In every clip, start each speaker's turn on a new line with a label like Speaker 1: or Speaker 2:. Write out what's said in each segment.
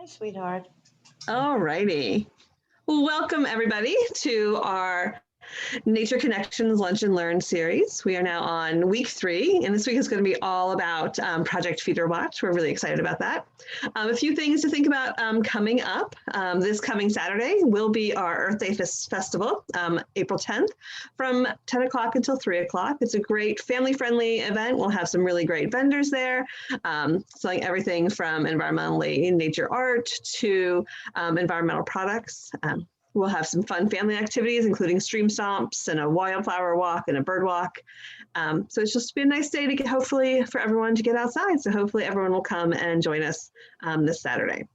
Speaker 1: Hi, sweetheart.
Speaker 2: All righty. Well, welcome everybody to our Nature Connections Lunch and Learn series. We are now on week 3, and this week is going to be all about Project Feeder Watch. We're really excited about that. A few things to think about coming up. This coming Saturday will be our Earth Day Festival, April 10th, from 10 o'clock until 3 o'clock. It's a great family-friendly event. We'll have some really great vendors there, selling everything from environmentally nature art to environmental products. We'll have some fun family activities, including stream stomps and a wildflower walk and a bird walk. So it's just been a nice day to get, hopefully, for everyone to get outside. So hopefully everyone will come and join us this Saturday.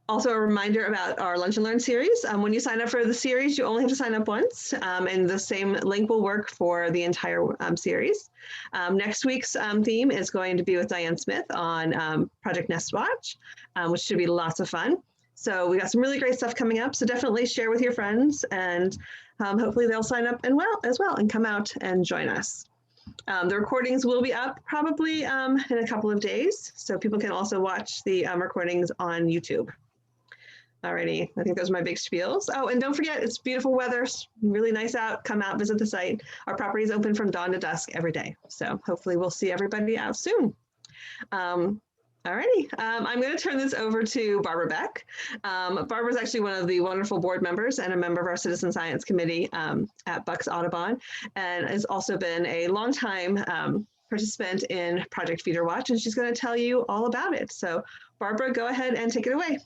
Speaker 2: Also a reminder about our Lunch and Learn series. When you sign up for the series, you only have to sign up once, and the same link will work for the entire series. Next week's theme is going to be with Diane Smith on Project Nest Watch, which should be lots of fun. So we got some really great stuff coming up. So definitely share with your friends, and hopefully they'll sign up as well and come out and join us. The recordings will be up probably in a couple of days, so people can also watch the recordings on YouTube. Alrighty, I think those are my big spiels. Oh, and don't forget, it's beautiful weather, really nice out. Come out, visit the site. Our property is open from dawn to dusk every day. So hopefully we'll see everybody out soon. Alrighty, I'm going to turn this over to Barbara Beck. Barbara is actually one of the wonderful board members and a member of our Citizen Science Committee at Bucks Audubon, and has also been a longtime participant in Project Feeder Watch, and she's going to tell you all about it. So Barbara, go ahead and take it away.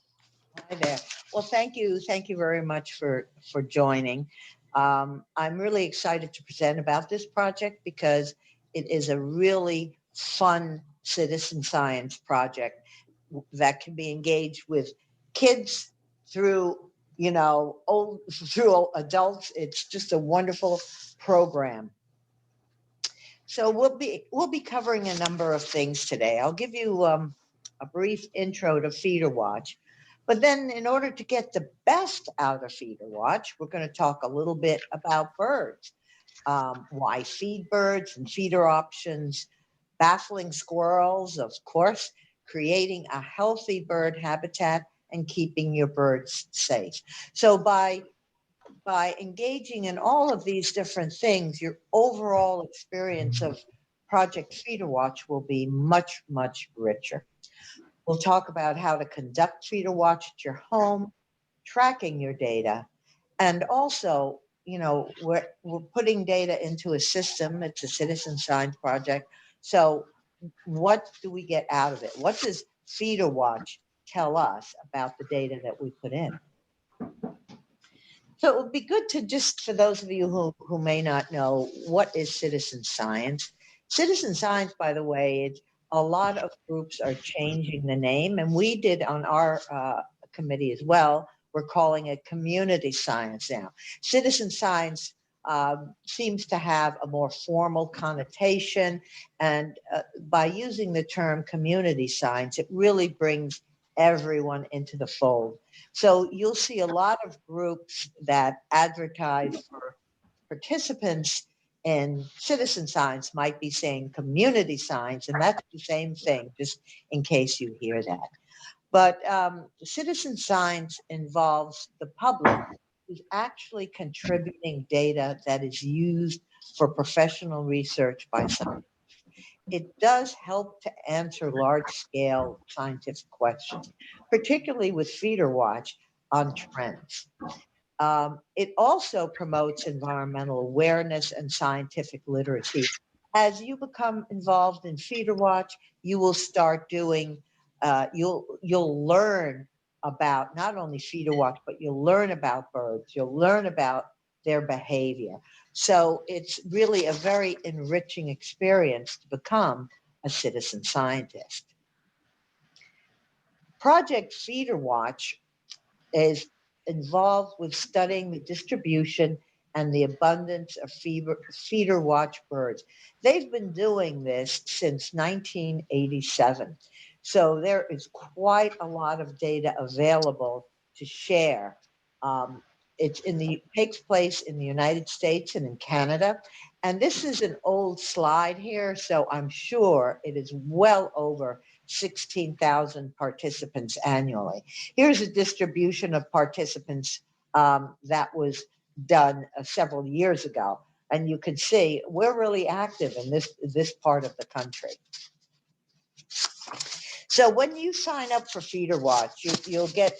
Speaker 1: Hi there. Well, thank you. Thank you very much for joining. I'm really excited to present about this project because it is a really fun citizen science project that can be engaged with kids through, through adults. It's just a wonderful program. So we'll be covering a number of things today. I'll give you a brief intro to Feeder Watch. But then in order to get the best out of Feeder Watch, we're going to talk a little bit about birds, why feed birds and feeder options, baffling squirrels, of course, creating a healthy bird habitat and keeping your birds safe. So by engaging in all of these different things, your overall experience of Project Feeder Watch will be much, much richer. We'll talk about how to conduct Feeder Watch at your home, tracking your data, and also, we're putting data into a system. It's a citizen science project. So what do we get out of it? What does Feeder Watch tell us about the data that we put in? So it would be good to just, for those of you who may not know, what is citizen science? Citizen science, by the way, a lot of groups are changing the name, and we did on our committee as well. We're calling it community science now. Citizen science seems to have a more formal connotation, and by using the term community science, it really brings everyone into the fold. So you'll see a lot of groups that advertise for participants in citizen science might be saying community science, and that's the same thing, just in case you hear that. But citizen science involves the public who's actually contributing data that is used for professional research by scientists. It does help to answer large-scale scientific questions, particularly with Feeder Watch on trends. It also promotes environmental awareness and scientific literacy. As you become involved in Feeder Watch, you will start doing, you'll learn about not only Feeder Watch, but you'll learn about birds, you'll learn about their behavior. So it's really a very enriching experience to become a citizen scientist. Project Feeder Watch is involved with studying the distribution and the abundance of feeder watch birds. They've been doing this since 1987. So there is quite a lot of data available to share. It takes place in the United States and in Canada, And this is an old slide here, so I'm sure it is well over 16,000 participants annually. Here's a distribution of participants that was done several years ago. And you can see we're really active in this part of the country. So when you sign up for Feeder Watch, you'll get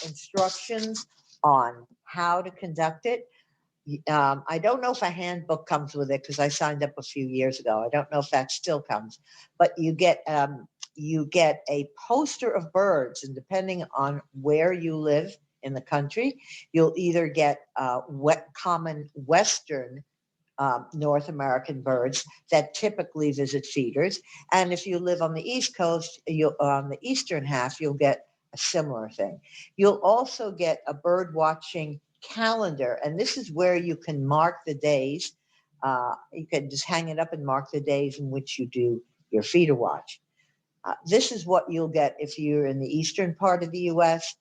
Speaker 1: instructions on how to conduct it. I don't know if a handbook comes with it because I signed up a few years ago. I don't know if that still comes, but you get a poster of birds, and depending on where you live in the country, you'll either get common Western North American birds that typically visit feeders, and if you live on the East Coast, on the eastern half, you'll get a similar thing. You'll also get a bird watching calendar, and this is where you can mark the days. You can just hang it up and mark the days in which you do your feeder watch. This is what you'll get if you're in the eastern part of the U.S.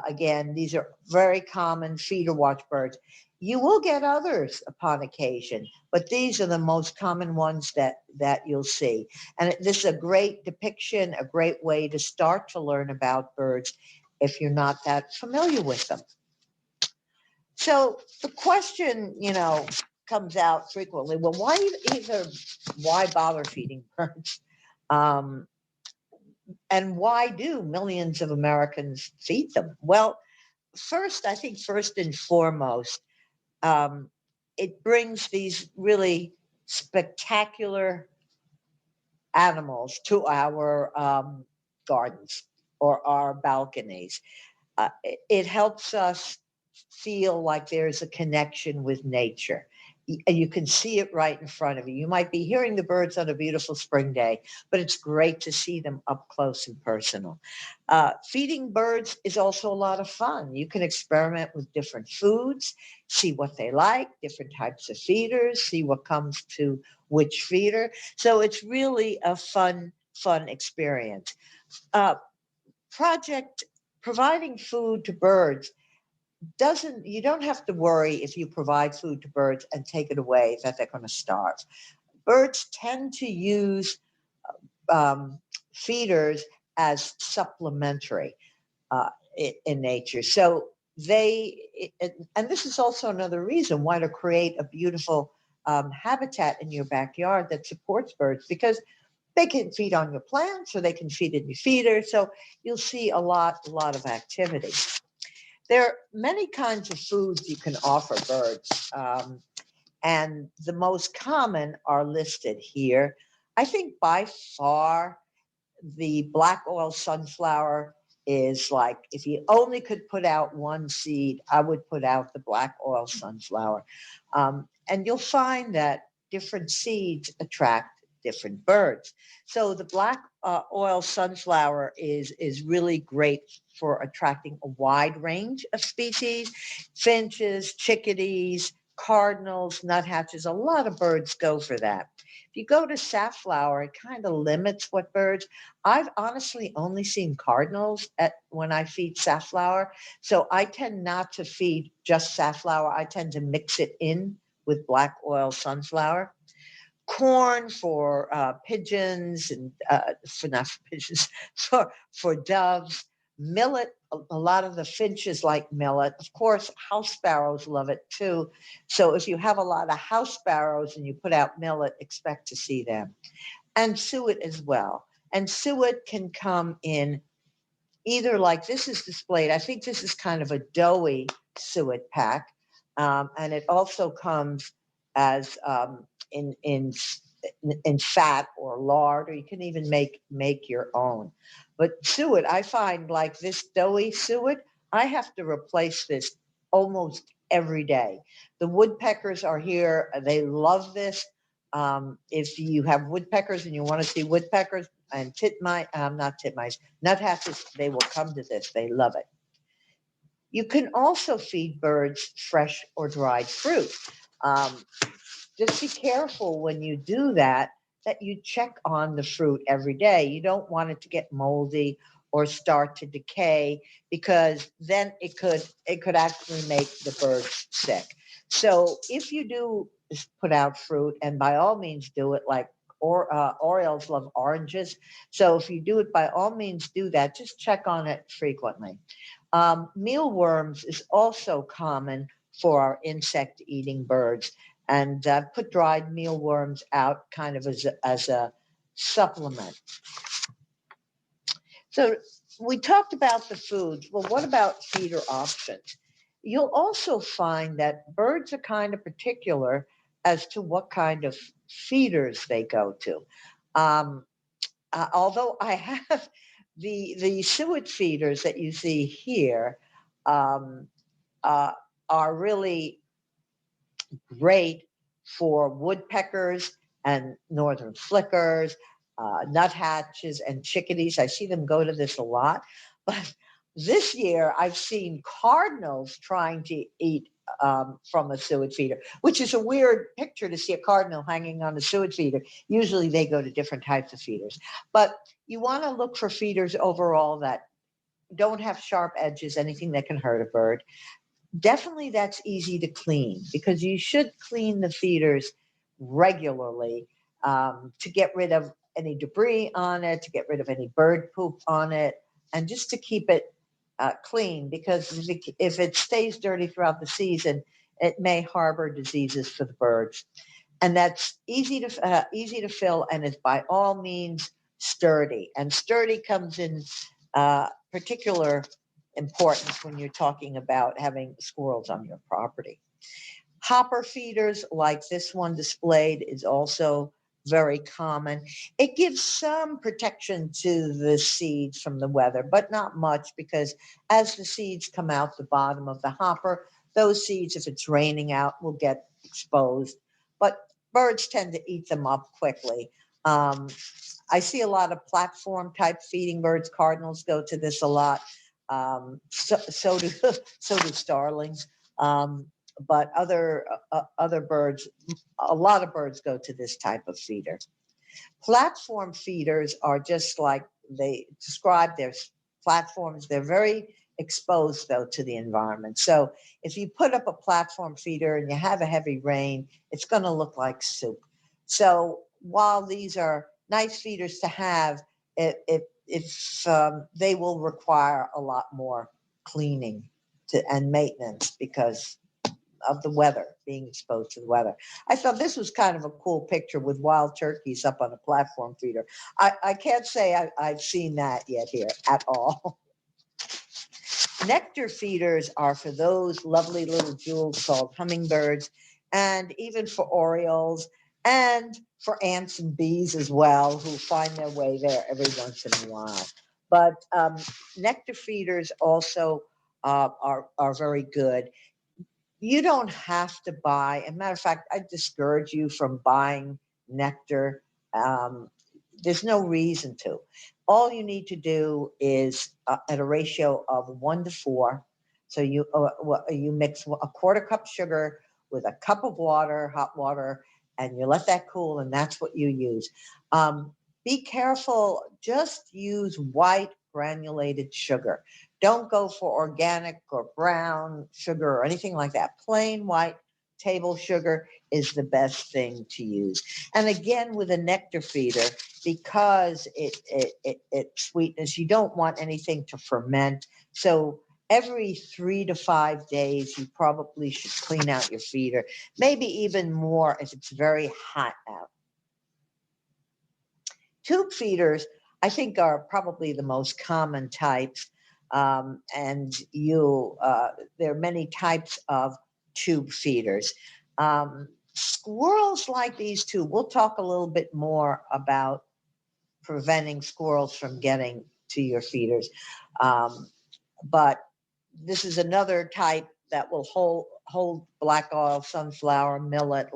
Speaker 1: Again, these are very common feeder watch birds. You will get others upon occasion, but these are the most common ones that you'll see. And this is a great depiction, a great way to start to learn about birds if you're not that familiar with them. So the question, comes out frequently, well, why bother feeding birds? And why do millions of Americans feed them? Well, first and foremost, it brings these really spectacular animals to our gardens or our balconies. It helps us feel like there's a connection with nature. You can see it right in front of you. You might be hearing the birds on a beautiful spring day, but it's great to see them up close and personal. Feeding birds is also a lot of fun. You can experiment with different foods, see what they like, different types of feeders, see what comes to which feeder. So it's really a fun experience. Providing food to birds you don't have to worry if you provide food to birds and take it away that they're going to starve. Birds tend to use feeders as supplementary in nature. So and this is also another reason why to create a beautiful habitat in your backyard that supports birds, because they can feed on your plants or they can feed in your feeder. So you'll see a lot of activity. There are many kinds of foods you can offer birds, and the most common are listed here. I think by far the black oil sunflower is like, if you only could put out one seed, I would put out the black oil sunflower. And you'll find that different seeds attract different birds. So the black oil sunflower is really great for attracting a wide range of species: finches, chickadees, cardinals, nuthatches. A lot of birds go for that. If you go to safflower, it kind of limits what birds. I've honestly only seen cardinals when I feed safflower. So I tend not to feed just safflower. I tend to mix it in with black oil sunflower. Corn for pigeons and not for pigeons, for doves. Millet, a lot of the finches like millet. Of course, house sparrows love it too. So if you have a lot of house sparrows and you put out millet, expect to see them. And suet as well. And suet can come in either like this is displayed. I think this is kind of a doughy suet pack. And it also comes as in fat or lard, or you can even make your own. But suet, I find, like this doughy suet, I have to replace this almost every day. The woodpeckers are here. They love this. If you have woodpeckers and you want to see woodpeckers and nuthatches, they will come to this. They love it. You can also feed birds fresh or dried fruit. Just be careful when you do that you check on the fruit every day. You don't want it to get moldy or start to decay, because then it could actually make the birds sick. So if you do put out fruit, and by all means do it, like Orioles love oranges. So if you do it, by all means do that. Just check on it frequently. Mealworms is also common for our insect-eating birds, and put dried mealworms out kind of as a supplement. So we talked about the foods. Well, what about feeder options? You'll also find that birds are kind of particular as to what kind of feeders they go to. Um, Although I have the suet feeders that you see here, um, uh, are really great for woodpeckers and northern flickers, nuthatches, and chickadees. I see them go to this a lot. But this year, I've seen cardinals trying to eat from a suet feeder, which is a weird picture to see a cardinal hanging on a suet feeder. Usually they go to different types of feeders. But you want to look for feeders overall that don't have sharp edges, anything that can hurt a bird. Definitely that's easy to clean, because you should clean the feeders regularly, to get rid of any debris on it, to get rid of any bird poop on it, and just to keep it clean, because if it stays dirty throughout the season, it may harbor diseases for the birds. And that's easy to fill, and is by all means sturdy. And sturdy comes in particular importance when you're talking about having squirrels on your property. Hopper feeders like this one displayed is also very common. It gives some protection to the seeds from the weather, but not much, because as the seeds come out the bottom of the hopper, those seeds, if it's raining out, will get exposed. But birds tend to eat them up quickly. I see a lot of platform type feeding birds. Cardinals go to this a lot. So do so do starlings. But other birds, a lot of birds go to this type of feeder. Platform feeders are just like they describe their platforms. They're very exposed, though, to the environment. So if you put up a platform feeder and you have a heavy rain, it's going to look like soup. So while these are nice feeders to have, if they will require a lot more cleaning and maintenance, because of the weather, being exposed to the weather. I thought this was kind of a cool picture with wild turkeys up on a platform feeder. I can't say I've seen that yet here at all. Nectar feeders are for those lovely little jewels called hummingbirds, and even for orioles, and for ants and bees as well, who find their way there every once in a while. But nectar feeders also are very good. You don't have to buy. As a matter of fact, I discourage you from buying nectar. Um, there's no reason to. All you need to do is at a ratio of 1 to 4. So you mix a quarter cup sugar with a cup of water, hot water, and you let that cool, and that's what you use. Be careful. Just use white granulated sugar. Don't go for organic or brown sugar or anything like that. Plain white table sugar is the best thing to use. And again, with a nectar feeder, because it sweetness, you don't want anything to ferment. So every 3 to 5 days, you probably should clean out your feeder, maybe even more if it's very hot out. Tube feeders, I think, are probably the most common types. And there are many types of tube feeders. Squirrels like these too. We'll talk a little bit more about preventing squirrels from getting to your feeders. But this is another type that will hold black oil, sunflower, millet.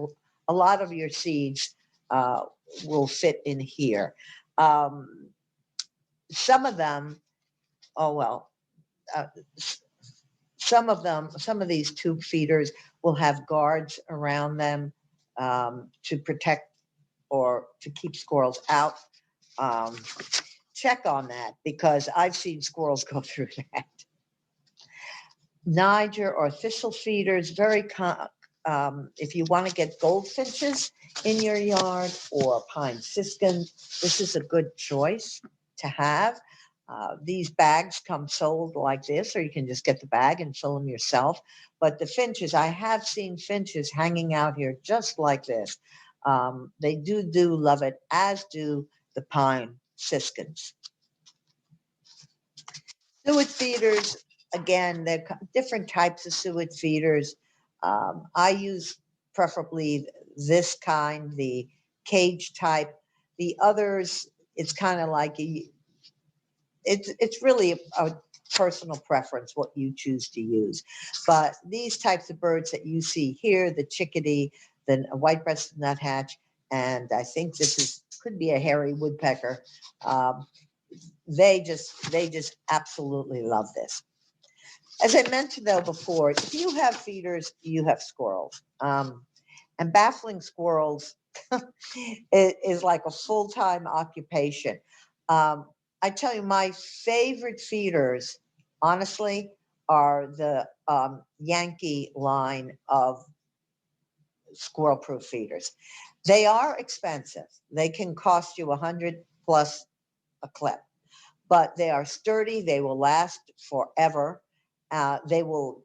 Speaker 1: A lot of your seeds will fit in here. Some of them, oh well, uh, some of these tube feeders will have guards around them to protect or to keep squirrels out. Check on that, because I've seen squirrels go through that. Niger or thistle feeders, very if you want to get goldfinches in your yard or pine siskins, this is a good choice to have. These bags come sold like this, or you can just get the bag and fill them yourself. But the finches, I have seen finches hanging out here just like this. They do love it, as do the pine siskins. Suet feeders, again, they're different types of suet feeders. I use preferably this kind, the cage type. The others, it's kind of like it's really a personal preference what you choose to use. But these types of birds that you see here, the chickadee, the white-breasted nuthatch, and I think this could be a hairy woodpecker. They just absolutely love this. As I mentioned though before, if you have feeders, you have squirrels. And baffling squirrels is like a full-time occupation. I tell you, my favorite feeders, honestly, are the Yankee line of squirrel-proof feeders. They are expensive. They can cost you $100 plus a clip, but they are sturdy. They will last forever. They will,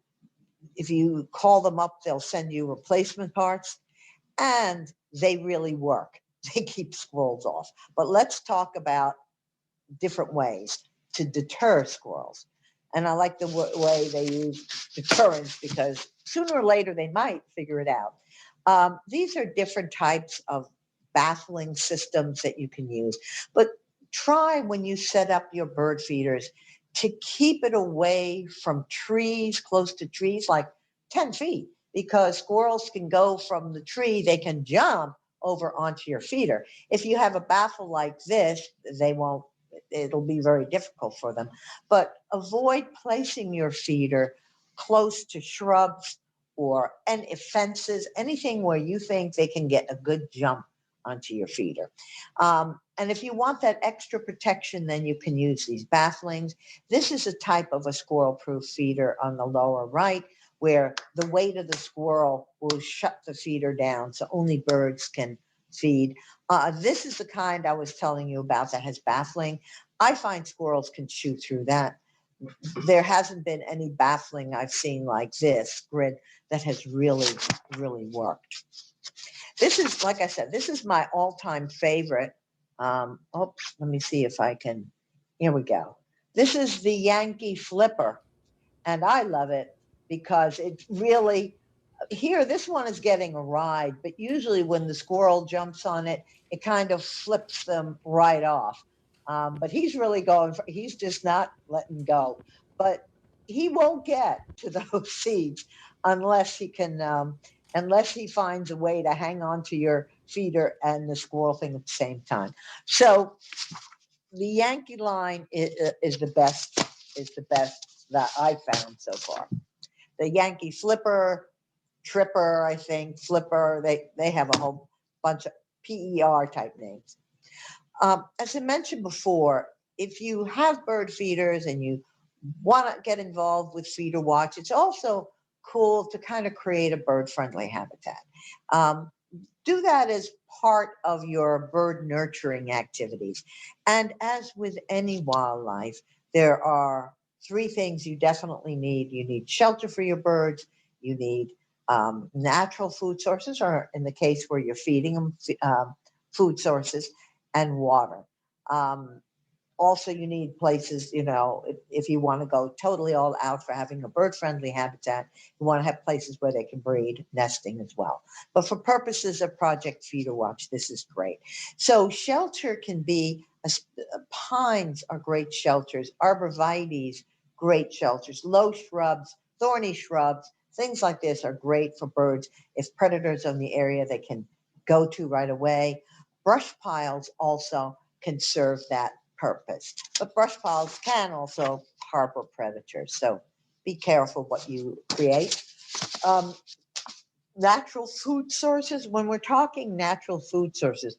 Speaker 1: if you call them up, they'll send you replacement parts, and they really work. They keep squirrels off. But let's talk about different ways to deter squirrels. And I like the way they use deterrence, because sooner or later they might figure it out. These are different types of baffling systems that you can use. But try, when you set up your bird feeders, to keep it away from trees, close to trees, like 10 feet, because squirrels can go from the tree, they can jump over onto your feeder. If you have a baffle like this, they won't, it'll be very difficult for them. But avoid placing your feeder close to shrubs and fences, anything where you think they can get a good jump onto your feeder. And if you want that extra protection, then you can use these bafflings. This is a type of a squirrel-proof feeder on the lower right, where the weight of the squirrel will shut the feeder down, so only birds can feed. This is the kind I was telling you about that has baffling. I find squirrels can chew through that. There hasn't been any baffling I've seen like this grid that has really, really worked. This is, like I said, this is my all-time favorite. Let me see if I can, here we go. This is the Yankee Flipper, and I love it because it really, here, this one is getting a ride, but usually when the squirrel jumps on it, it kind of flips them right off. But he's really going, he's just not letting go. But he won't get to those seeds unless he can, unless he finds a way to hang on to your feeder and the squirrel thing at the same time. So the Yankee line is the best that I found so far. The Yankee Flipper, Tripper, I think, Flipper, they have a whole bunch of PER type names. As I mentioned before, if you have bird feeders and you want to get involved with feeder watch, it's also cool to kind of create a bird-friendly habitat. Do that as part of your bird nurturing activities. And as with any wildlife, there are three things you definitely need. You need shelter for your birds, you need natural food sources, or in the case where you're feeding them, food sources, and water. Also, you need places, if you want to go totally all out for having a bird-friendly habitat, you want to have places where they can breed, nesting as well. But for purposes of Project Feeder Watch, this is great. So shelter can be, pines are great shelters, arborvitaes, great shelters, low shrubs, thorny shrubs, things like this are great for birds. If predators are in the area, they can go to right away. Brush piles also can serve that purpose. But brush piles can also harbor predators, so be careful what you create. Natural food sources, when we're talking natural food sources,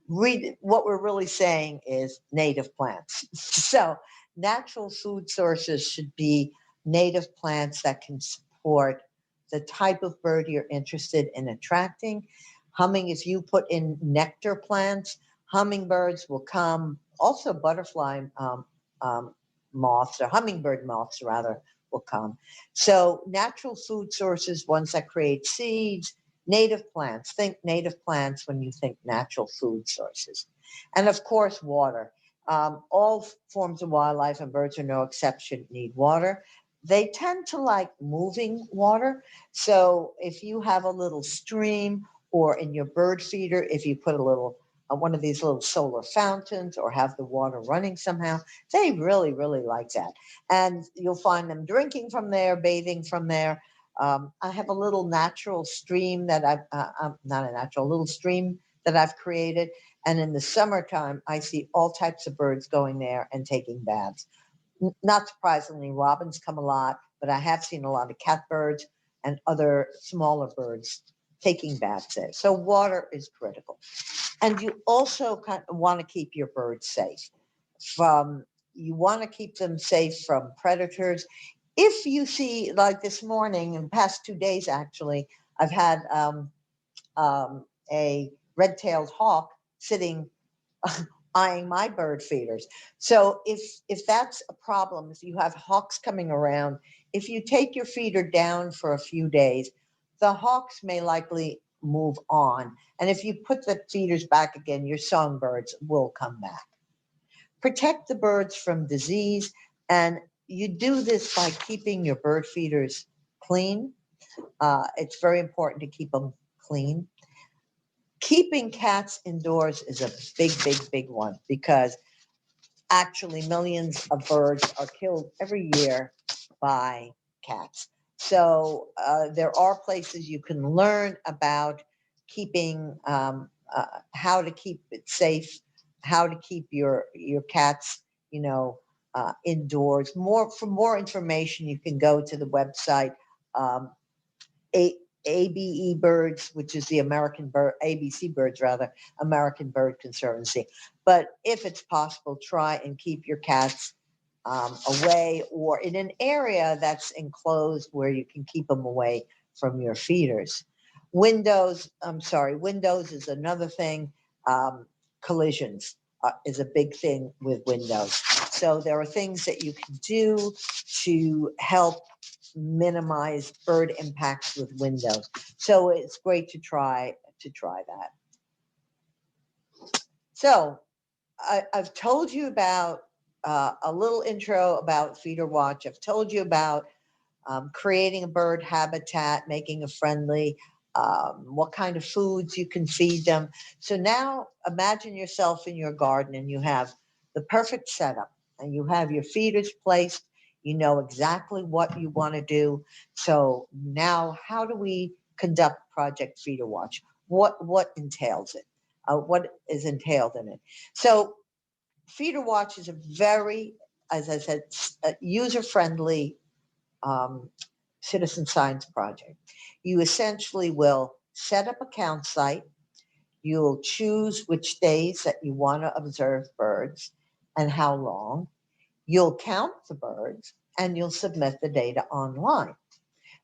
Speaker 1: what we're really saying is native plants. So natural food sources should be native plants that can support the type of bird you're interested in attracting. Humming, if you put in nectar plants, hummingbirds will come. Also, butterfly moths, or hummingbird moths rather, will come. So natural food sources, ones that create seeds, native plants. Think native plants when you think natural food sources. And of course, water. All forms of wildlife, and birds are no exception, need water. They tend to like moving water. So if you have a little stream, or in your bird feeder, if you put a little one of these little solar fountains, or have the water running somehow, they really, really like that. And you'll find them drinking from there, bathing from there. I have a little natural stream that not a natural, little stream that I've created. And in the summertime, I see all types of birds going there and taking baths. Not surprisingly, robins come a lot, but I have seen a lot of catbirds and other smaller birds taking baths there. So water is critical. And you also kind of want to keep your birds safe you want to keep them safe from predators. If you see, like this morning, in the past 2 days, actually, I've had a red-tailed hawk sitting eyeing my bird feeders. So if that's a problem, if you have hawks coming around, if you take your feeder down for a few days, the hawks may likely move on. And if you put the feeders back again, your songbirds will come back. Protect the birds from disease, and you do this by keeping your bird feeders clean. It's very important to keep them clean. Keeping cats indoors is a big, big, big one, because actually millions of birds are killed every year by cats. So there are places you can learn about keeping, how to keep it safe, how to keep your cats, indoors. For more information, you can go to the website, ABE Birds, which is the American Bird, ABC Birds rather, American Bird Conservancy. But if it's possible, try and keep your cats away, or in an area that's enclosed where you can keep them away from your feeders. Windows is another thing. Collisions is a big thing with windows. So there are things that you can do to help minimize bird impacts with windows. So it's great to try that. So I've told you about a little intro about Feeder Watch. I've told you about creating a bird habitat, making it friendly, what kind of foods you can feed them. So now imagine yourself in your garden and you have the perfect setup, and you have your feeders placed. You know exactly what you want to do. So now, how do we conduct Project Feeder Watch? What entails it? What is entailed in it? So Feeder Watch is a very, as I said, user-friendly citizen science project. You essentially will set up a count site. You'll choose which days that you want to observe birds and how long. You'll count the birds, and you'll submit the data online.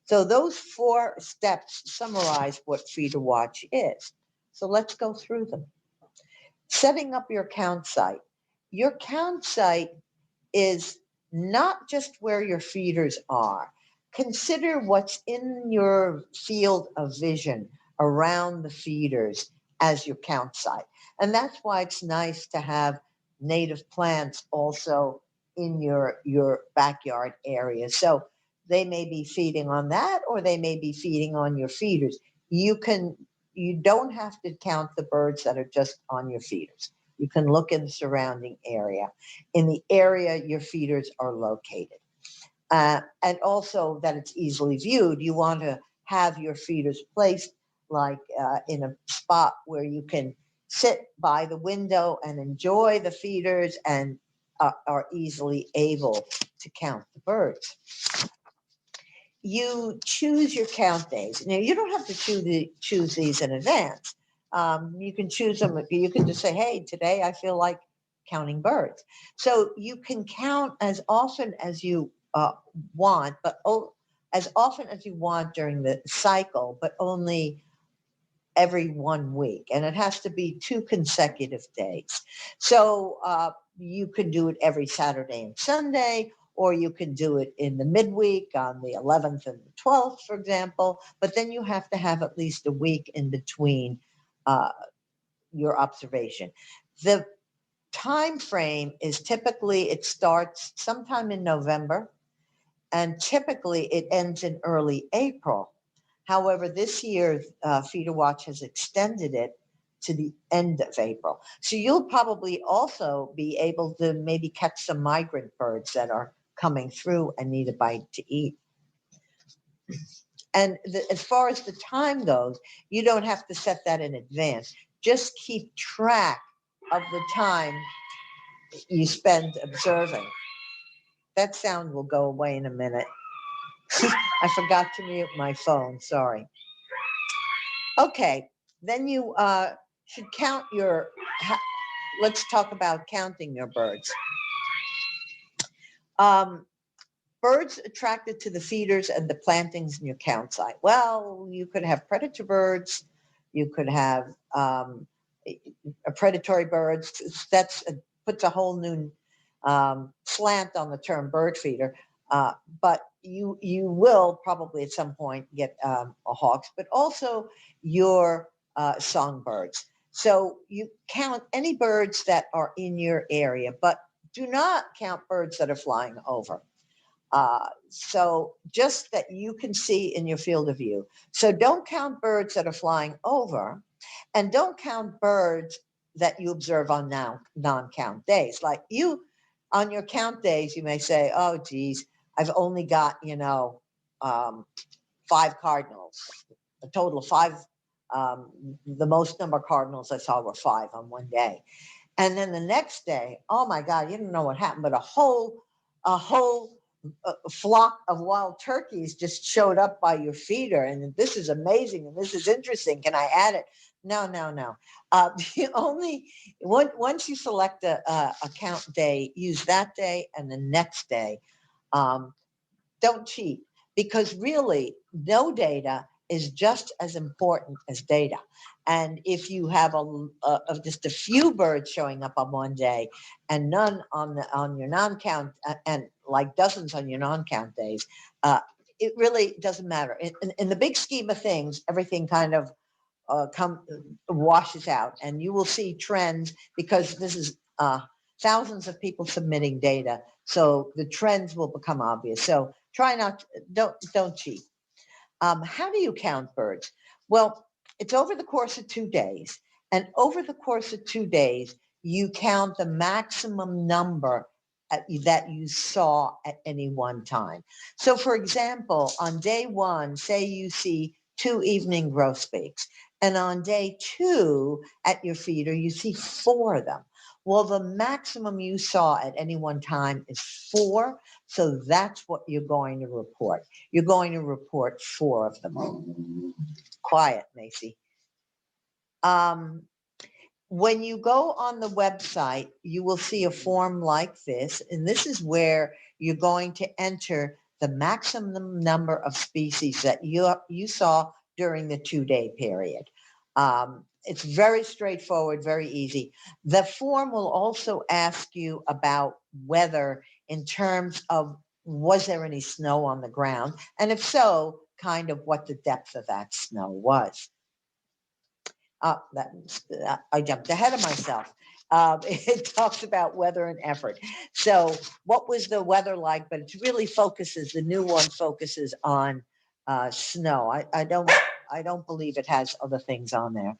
Speaker 1: So those 4 steps summarize what Feeder Watch is. So let's go through them. Setting up your count site. Your count site is not just where your feeders are. Consider what's in your field of vision around the feeders as your count site. And that's why it's nice to have native plants also in your backyard area. So they may be feeding on that, or they may be feeding on your feeders. You don't have to count the birds that are just on your feeders. You can look in the surrounding area, in the area your feeders are located. And also that it's easily viewed. You want to have your feeders placed like in a spot where you can sit by the window and enjoy the feeders, and are easily able to count the birds. You choose your count days. Now, you don't have to choose these in advance. You can choose them. You can just say, hey, today I feel like counting birds. So you can count as often as you want, but as often as you want during the cycle, but only every 1 week. And it has to be 2 consecutive days. So you can do it every Saturday and Sunday, or you can do it in the midweek on the 11th and the 12th, for example. But then you have to have at least a week in between your observation. The time frame is typically, it starts sometime in November, and typically it ends in early April. However, this year, Feeder Watch has extended it to the end of April. So you'll probably also be able to maybe catch some migrant birds that are coming through and need a bite to eat. And as far as the time goes, you don't have to set that in advance. Just keep track of the time you spend observing. That sound will go away in a minute. I forgot to mute my phone, sorry. Okay, then you should count your, let's talk about counting your birds. Birds attracted to the feeders and the plantings in your count site. Well, you could have predator birds, you could have predatory birds. That's puts a whole new slant on the term bird feeder. But you will probably at some point get a hawks, but also your songbirds. So you count any birds that are in your area, but do not count birds that are flying over. So just that you can see in your field of view. So don't count birds that are flying over, and don't count birds that you observe on non-count days. Like you, on your count days, you may say, oh, geez, I've only got, 5 cardinals, a total of 5. The most number of cardinals I saw were 5 on one day. And then the next day, oh my God, you don't know what happened, but a whole flock of wild turkeys just showed up by your feeder, and this is amazing and this is interesting. Can I add it? No. Once you select a count day, use that day and the next day. Don't cheat, because really no data is just as important as data. And if you have just a few birds showing up on one day and none on your non-count, and like dozens on your non-count days, it really doesn't matter. In the big scheme of things, everything kind of washes out, and you will see trends, because this is thousands of people submitting data, so the trends will become obvious. So try not, don't cheat. How do you count birds? Well, it's over the course of 2 days, and over the course of 2 days, you count the maximum number that you saw at any one time. So for example, on day 1, say you see 2 evening grosbeaks, and on day 2 at your feeder, you see 4 of them. Well, the maximum you saw at any one time is 4. So that's what you're going to report. You're going to report 4 of them. Quiet, Macy. When you go on the website, you will see a form like this, and this is where you're going to enter the maximum number of species that you saw during the 2-day period. It's very straightforward, very easy. The form will also ask you about weather in terms of, was there any snow on the ground? And if so, kind of what the depth of that snow was. I jumped ahead of myself. It talks about weather and effort. So what was the weather like? But it really focuses, the new one focuses on snow. I don't believe it has other things on there.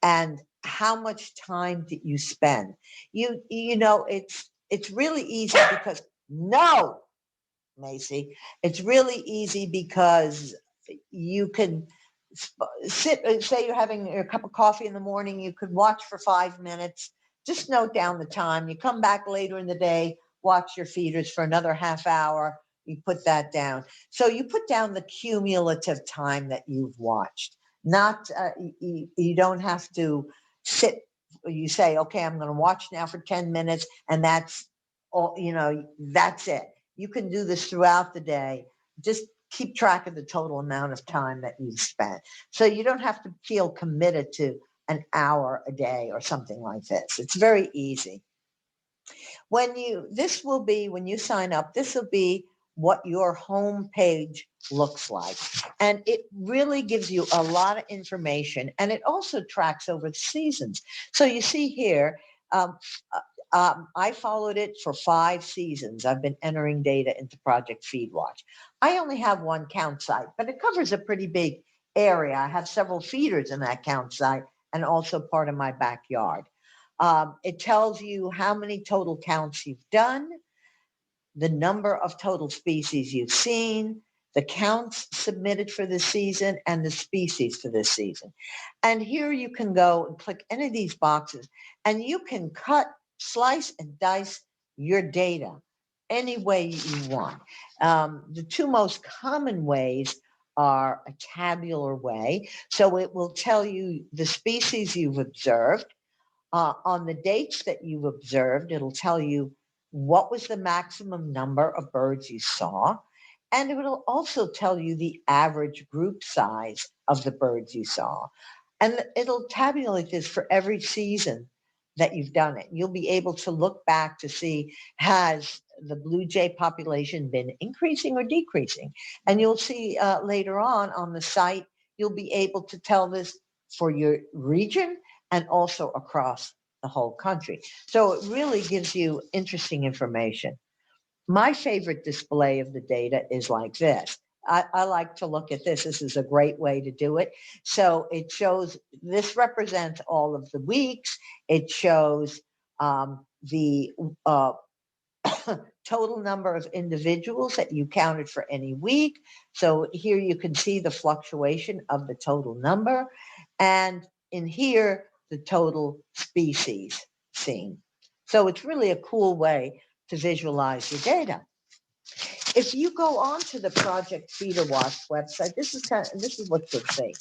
Speaker 1: And how much time did you spend? You know, it's really easy because, no, Macy, it's really easy because you can sit, say you're having a cup of coffee in the morning, you could watch for 5 minutes, just note down the time. You come back later in the day, watch your feeders for another half hour, you put that down. So you put down the cumulative time that you've watched. Not, you don't have to sit, you say, okay, I'm going to watch now for 10 minutes and that's all, that's it. You can do this throughout the day. Just keep track of the total amount of time that you've spent. So you don't have to feel committed to an hour a day or something like this. It's very easy. When you sign up, this will be what your home page looks like. And it really gives you a lot of information, and it also tracks over the seasons. So you see here, I followed it for 5 seasons. I've been entering data into Project FeedWatch. I only have one count site, but it covers a pretty big area. I have several feeders in that count site and also part of my backyard. It tells you how many total counts you've done, the number of total species you've seen, the counts submitted for this season, and the species for this season. And here you can go and click any of these boxes, and you can cut, slice, and dice your data any way you want. The 2 most common ways are a tabular way. So it will tell you the species you've observed. On the dates that you've observed, it'll tell you what was the maximum number of birds you saw. And it will also tell you the average group size of the birds you saw. And it'll tabulate this for every season that you've done it. You'll be able to look back to see, has the blue jay population been increasing or decreasing? And you'll see later on the site, you'll be able to tell this for your region and also across the whole country. So it really gives you interesting information. My favorite display of the data is like this. I like to look at this. This is a great way to do it. So it shows, this represents all of the weeks. It shows the total number of individuals that you counted for any week. So here you can see the fluctuation of the total number. And in here, the total species seen. So it's really a cool way to visualize your data. If you go on to the Project Feeder Watch website, this is what you'll see.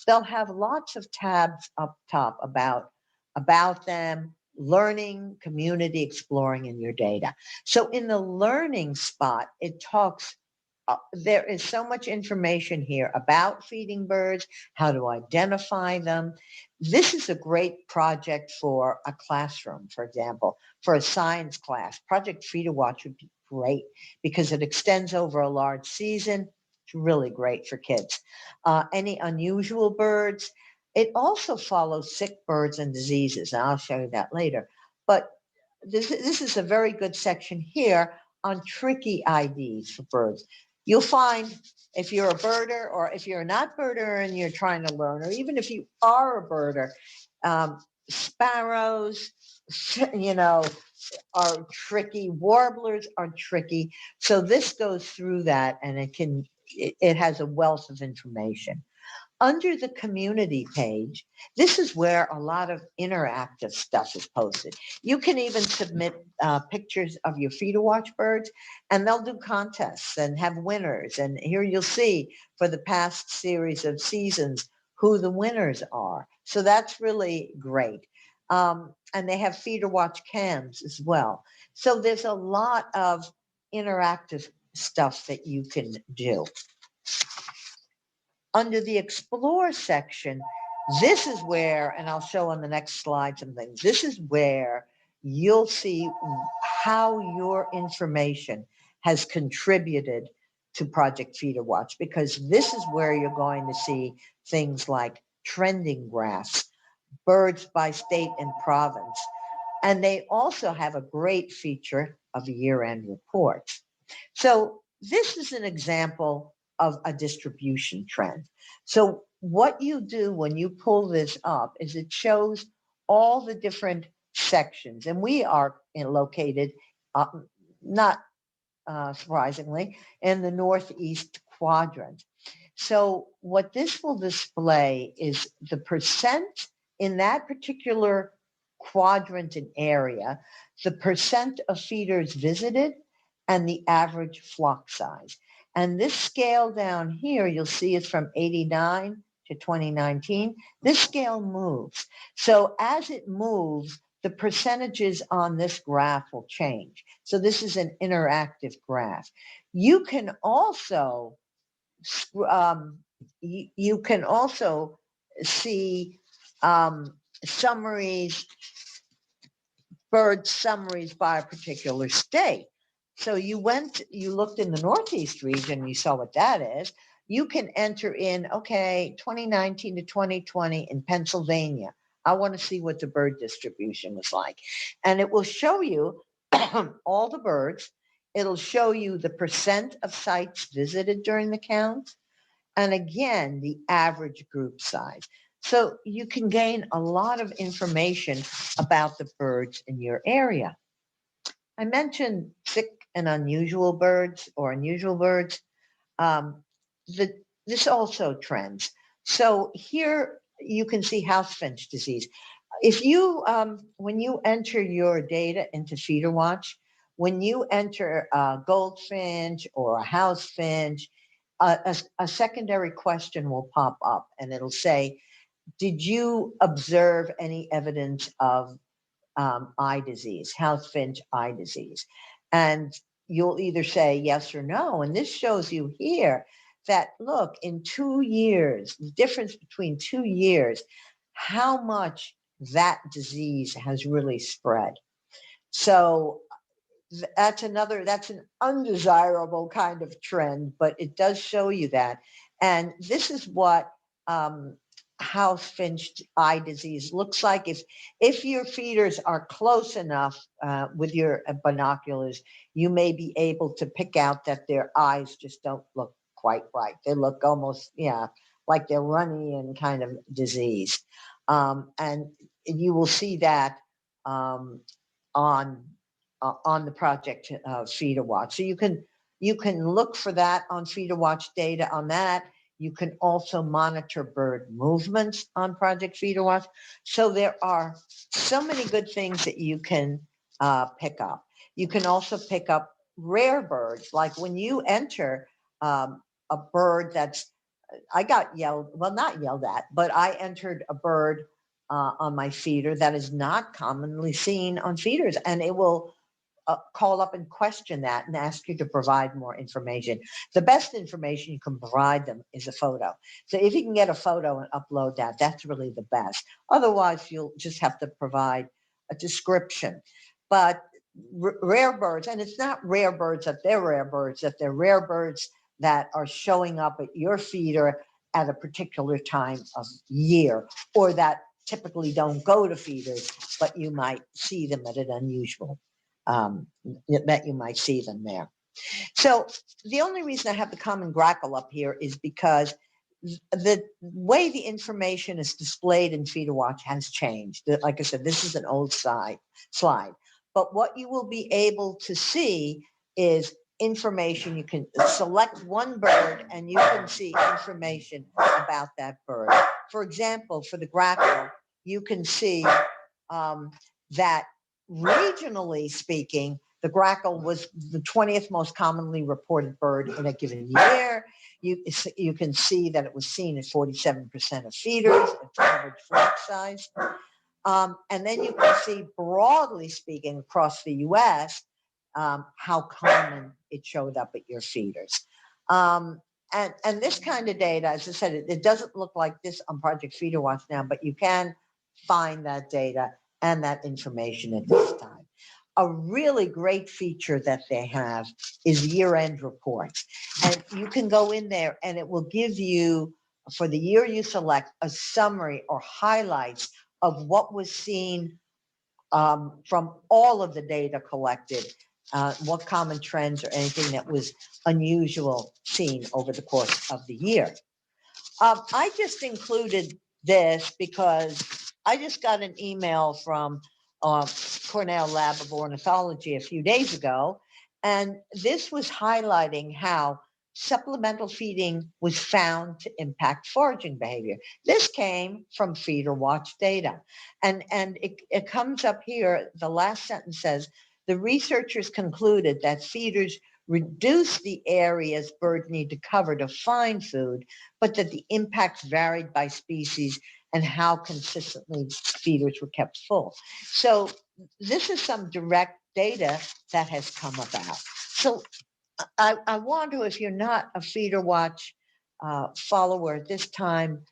Speaker 1: They'll have lots of tabs up top about them, learning, community, exploring in your data. So in the learning spot, it talks, there is so much information here about feeding birds, how to identify them. This is a great project for a classroom, for example, for a science class. Project Feeder Watch would be great because it extends over a large season. It's really great for kids. Any unusual birds. It also follows sick birds and diseases, and I'll show you that later. But this is a very good section here on tricky IDs for birds. You'll find if you're a birder or if you're not birder and you're trying to learn, or even if you are a birder, sparrows, are tricky. Warblers are tricky. So this goes through that, and it has a wealth of information. Under the community page, this is where a lot of interactive stuff is posted. You can even submit pictures of your feeder watch birds, and they'll do contests and have winners. And here you'll see for the past series of seasons who the winners are. So that's really great. And they have feeder watch cams as well. So there's a lot of interactive stuff that you can do. Under the Explore section, this is where, and I'll show on the next slide some things, this is where you'll see how your information has contributed to Project Feeder Watch, because this is where you're going to see things like trending graphs, birds by state and province. And they also have a great feature of year-end reports. So this is an example of a distribution trend. So what you do when you pull this up is it shows all the different sections, and we are located, not surprisingly, in the northeast quadrant. So what this will display is the percent in that particular quadrant and area, the percent of feeders visited, and the average flock size. And this scale down here, you'll see is from 89 to 2019. This scale moves. So as it moves, the percentages on this graph will change. So this is an interactive graph. You can also you can also see summaries, bird summaries by a particular state. So you looked in the Northeast region, you saw what that is. You can enter in, okay, 2019 to 2020 in Pennsylvania. I want to see what the bird distribution was like. And it will show you all the birds. It'll show you the percent of sites visited during the count. And again, the average group size. So you can gain a lot of information about the birds in your area. I mentioned sick and unusual birds or unusual birds. Um, this also trends. So here you can see house finch disease. If you, when you enter your data into Feeder Watch, when you enter a goldfinch or a house finch, a secondary question will pop up and it'll say, did you observe any evidence of eye disease, house finch eye disease? And you'll either say yes or no. And this shows you here that, look, in 2 years, the difference between 2 years, how much that disease has really spread. So that's an undesirable kind of trend, but it does show you that. And this is what house finch eye disease looks like. If your feeders are close enough with your binoculars, you may be able to pick out that their eyes just don't look quite right. They look almost, like they're runny and kind of diseased. And you will see that on the project Feeder Watch. So you can look for that on Feeder Watch data on that. You can also monitor bird movements on Project Feeder Watch. So there are so many good things that you can pick up. You can also pick up rare birds, like when you enter a bird that's, I got not yelled at, but I entered a bird on my feeder that is not commonly seen on feeders, and it will call up and question that and ask you to provide more information. The best information you can provide them is a photo. So if you can get a photo and upload that, that's really the best. Otherwise, you'll just have to provide a description. But rare birds, and it's not rare birds that they're rare birds, that they're rare birds that are showing up at your feeder at a particular time of year, or that typically don't go to feeders, but you might see them at an unusual that you might see them there. So the only reason I have the common grackle up here is because the way the information is displayed in Feeder Watch has changed. Like I said, this is an old slide, but what you will be able to see is information. You can select one bird and you can see information about that bird. For example, for the grackle, you can see that regionally speaking, the grackle was the 20th most commonly reported bird in a given year. You can see that it was seen at 47% of feeders, its average flock size. And then you can see, broadly speaking, across the US, how common it showed up at your feeders. And this kind of data, as I said, it doesn't look like this on Project Feeder Watch now, but you can find that data and that information at this time. A really great feature that they have is Yearend Reports. And you can go in there and it will give you, for the year you select, a summary or highlights of what was seen from all of the data collected, what common trends or anything that was unusual seen over the course of the year. I just included this because I just got an email from Cornell Lab of Ornithology a few days ago, and this was highlighting how supplemental feeding was found to impact foraging behavior. This came from Feeder Watch data, and it comes up here. The last sentence says, the researchers concluded that feeders reduce the areas birds need to cover to find food, but that the impacts varied by species and how consistently feeders were kept full. So this is some direct data that has come about. So I wonder, if you're not a Feeder Watch follower at this time,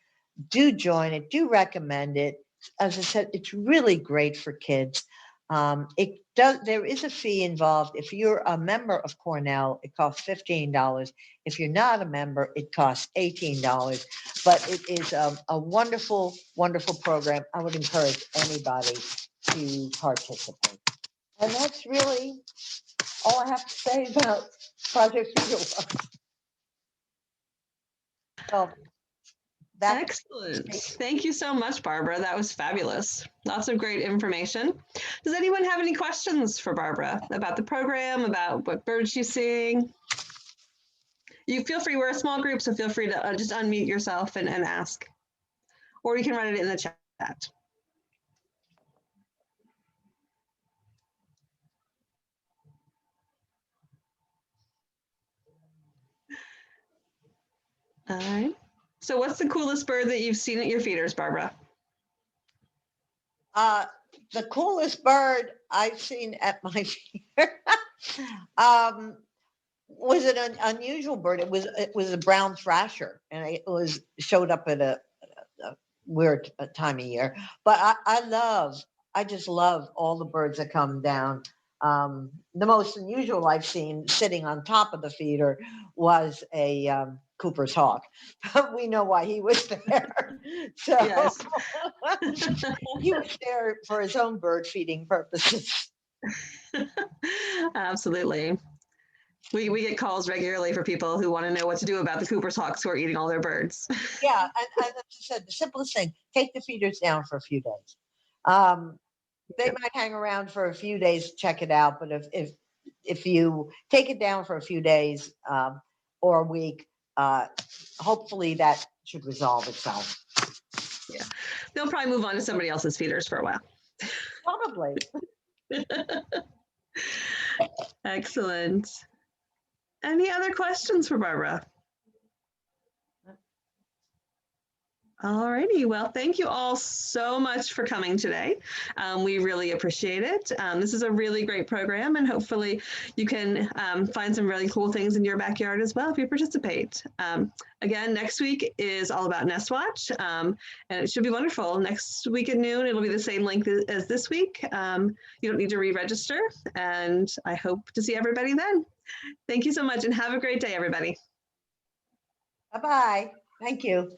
Speaker 1: do join it, do recommend it. As I said, it's really great for kids. There is a fee involved. If you're a member of Cornell, it costs $15. If you're not a member, it costs $18. But it is a wonderful, wonderful program. I would encourage anybody to participate. And that's really all I have to say about Project Feeder. So that's
Speaker 2: excellent. Thank you so much, Barbara. That was fabulous. Lots of great information. Does anyone have any questions for Barbara about the program, about what birds she's seeing? You feel free, we're a small group, so feel free to just unmute yourself and ask. Or you can write it in the chat. All right. So what's the coolest bird that you've seen at your feeders, Barbara?
Speaker 1: The coolest bird I've seen at my feeder was an unusual bird. It was a brown thrasher, and it showed up at a weird time of year. But I just love all the birds that come down. The most unusual I've seen sitting on top of the feeder was a Cooper's hawk. We know why he was there. So
Speaker 2: Yes.
Speaker 1: he was there for his own bird feeding purposes.
Speaker 2: Absolutely. We get calls regularly for people who want to know what to do about the Cooper's hawks who are eating all their birds.
Speaker 1: Yeah, and as I said, the simplest thing: take the feeders down for a few days. They might hang around for a few days to check it out, but if you take it down for a few days or a week, hopefully that should resolve itself.
Speaker 2: Yeah, they'll probably move on to somebody else's feeders for a while.
Speaker 1: Probably.
Speaker 2: Excellent. Any other questions for Barbara? All righty. Well, thank you all so much for coming today. We really appreciate it. This is a really great program, and hopefully you can find some really cool things in your backyard as well if you participate. Again, next week is all about Nest Watch, and it should be wonderful. Next week at noon, it'll be the same link as this week. You don't need to re-register, and I hope to see everybody then. Thank you so much, and have a great day, everybody.
Speaker 1: Bye-bye. Thank you.